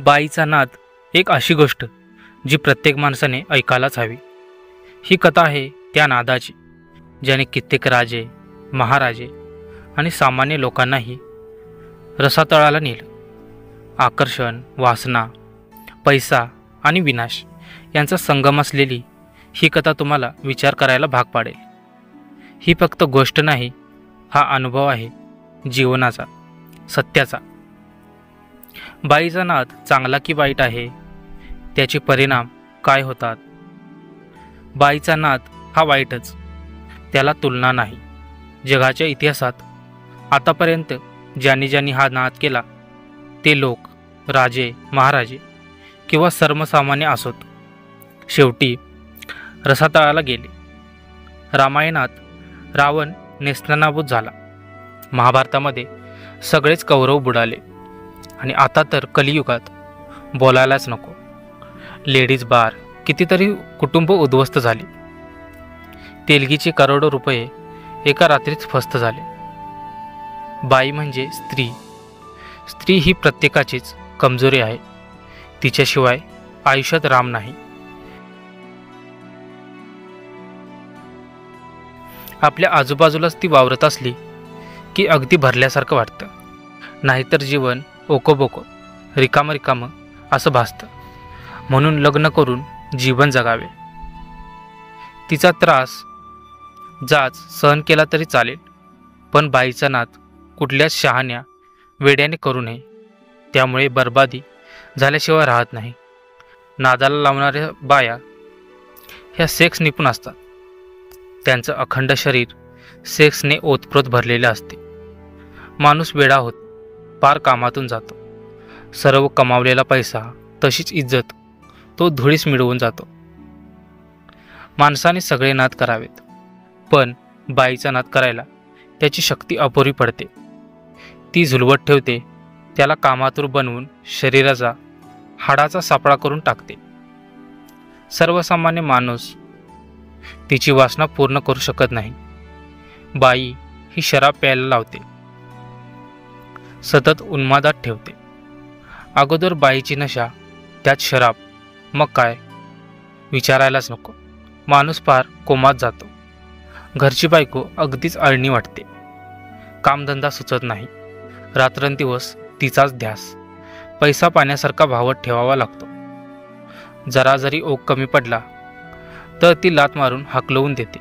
बाईचा नाद एक अशी गोष्ट जी प्रत्येक माणसाने ऐकायलाच हवी। ही कथा आहे त्या नादाची ज्याने कित्येक राजे, महाराजे आणि सामान्य लोकांनाही रसातळाला नेलं। आकर्षण, वासना, पैसा आणि विनाश यांचा संगम असलेली ही कथा तुम्हाला विचार करायला भाग पाडेल। ही फक्त गोष्ट नाही, हा अनुभव आहे जीवनाचा, सत्याचा। बाईचा नाद चांगला की वाईट आहे, त्याचे परिणाम काय होतात? बाईचा नाद हा वाईटच, त्याला तुलना नाही। जगाच्या इतिहासात आतापर्यंत ज्यांनी हा नाद केला ते लोक, राजे, महाराजे किंवा सर्वसामान्य असोत, शेवटी रसातळाला गेले। रामायणात रावण नेस्तनाबूत झाला, महाभारतामध्ये सगळेच कौरव बुडाले आणि आता तर कलियुगात बोलायलाच नको। लेडीज बार, कितीतरी कुटुंब उद्ध्वस्त झाली। तेलगीचे करोडो रुपये एका रात्रीत फस्त झाले। बाई म्हणजे स्त्री। स्त्री ही प्रत्येकाचीच कमजोरी आहे, तिच्याशिवाय आयुष्यात राम नाही। आपल्या आजूबाजूलाच ती वावरत असली की अगदी भरल्यासारखं वाटतं, नाहीतर जीवन ओकोबोको, रिकामं असं भासतं। म्हणून लग्न करून जीवन जगावे। तिचा त्रास जाच सहन केला तरी चालेल, पण बाईचा नाद कुठल्याच शहाण्या वेड्याने करू नये, त्यामुळे बर्बादी झाल्याशिवाय राहत नाही। नादाला लावणाऱ्या बाया ह्या सेक्स निपुण असतात, त्यांचं अखंड शरीर सेक्सने ओतप्रोत भरलेले असते। माणूस वेडा होत पार कामातून जातो, सर्व कमावलेला पैसा तशीच इज्जत तो धुळीस मिळवून जातो। माणसाने सगळे नाद करावेत, पण बाईचा नाद करायला त्याची शक्ती अपुरी पडते। ती झुलवत ठेवते, त्याला कामातूर बनवून शरीराचा हाडाचा सापळा करून टाकते। सर्वसामान्य माणूस तिची वासना पूर्ण करू शकत नाही। बाई ही शराब प्यायला लावते, सतत उन्मादात ठेवते। अगोदर बाईची नशा, त्यात शराब, मग काय विचारायलाच नको। माणूस पार कोमात जातो। घरची बायको अगदीच अळणी वाटते, कामधंदा सुचत नाही, रात्रंदिवस तिचाच ध्यास। पैसा पाण्यासारखा भावत ठेवावा लागतो, जरा जरी ओघ कमी पडला तर ती लात मारून हाकलवून देते।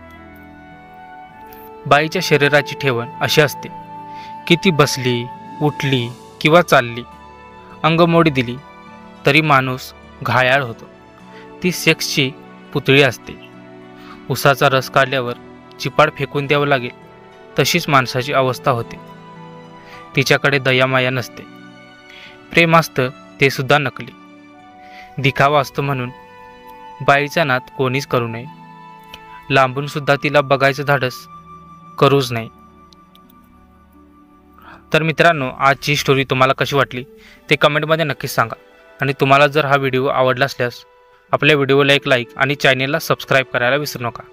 बाईच्या शरीराची ठेवण अशी असते की ती बसली, उठली किंवा चालली, अंगमोडी दिली तरी माणूस घायाळ होतो। ती सेक्सची पुतळी असते। उसाचा रस काढल्यावर चिपाड फेकून द्यावं लागेल तशीच माणसाची अवस्था होते। तिच्याकडे दयामाया नसते, प्रेम असतं ते सुद्धा नकली, दिखावा असतो। म्हणून बाईचा नाद कोणीच करू नये, लांबून सुद्धा तिला बघायचं धाडस करूच नये। तर मित्रांनो, आजची स्टोरी तुम्हाला कशी वाटली ते कमेंटमध्ये नक्कीच सांगा। आणि तुम्हाला जर हा व्हिडिओ आवडला असल्यास आपल्या व्हिडिओला एक लाईक आणि चॅनेलला सबस्क्राईब करायला विसरू नका।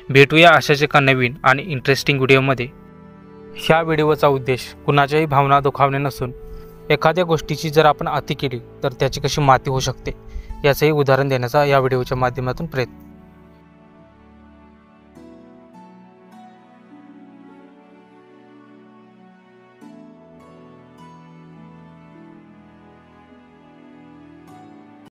भेटूया अशाच एका नवीन आणि इंटरेस्टिंग व्हिडिओमध्ये। ह्या व्हिडिओचा उद्देश कुणाच्याही भावना दुखावणे नसून एखाद्या गोष्टीची जर आपण अति केली तर त्याची कशी माती होऊ शकते याचंही उदाहरण देण्याचा या व्हिडिओच्या माध्यमातून प्रयत्न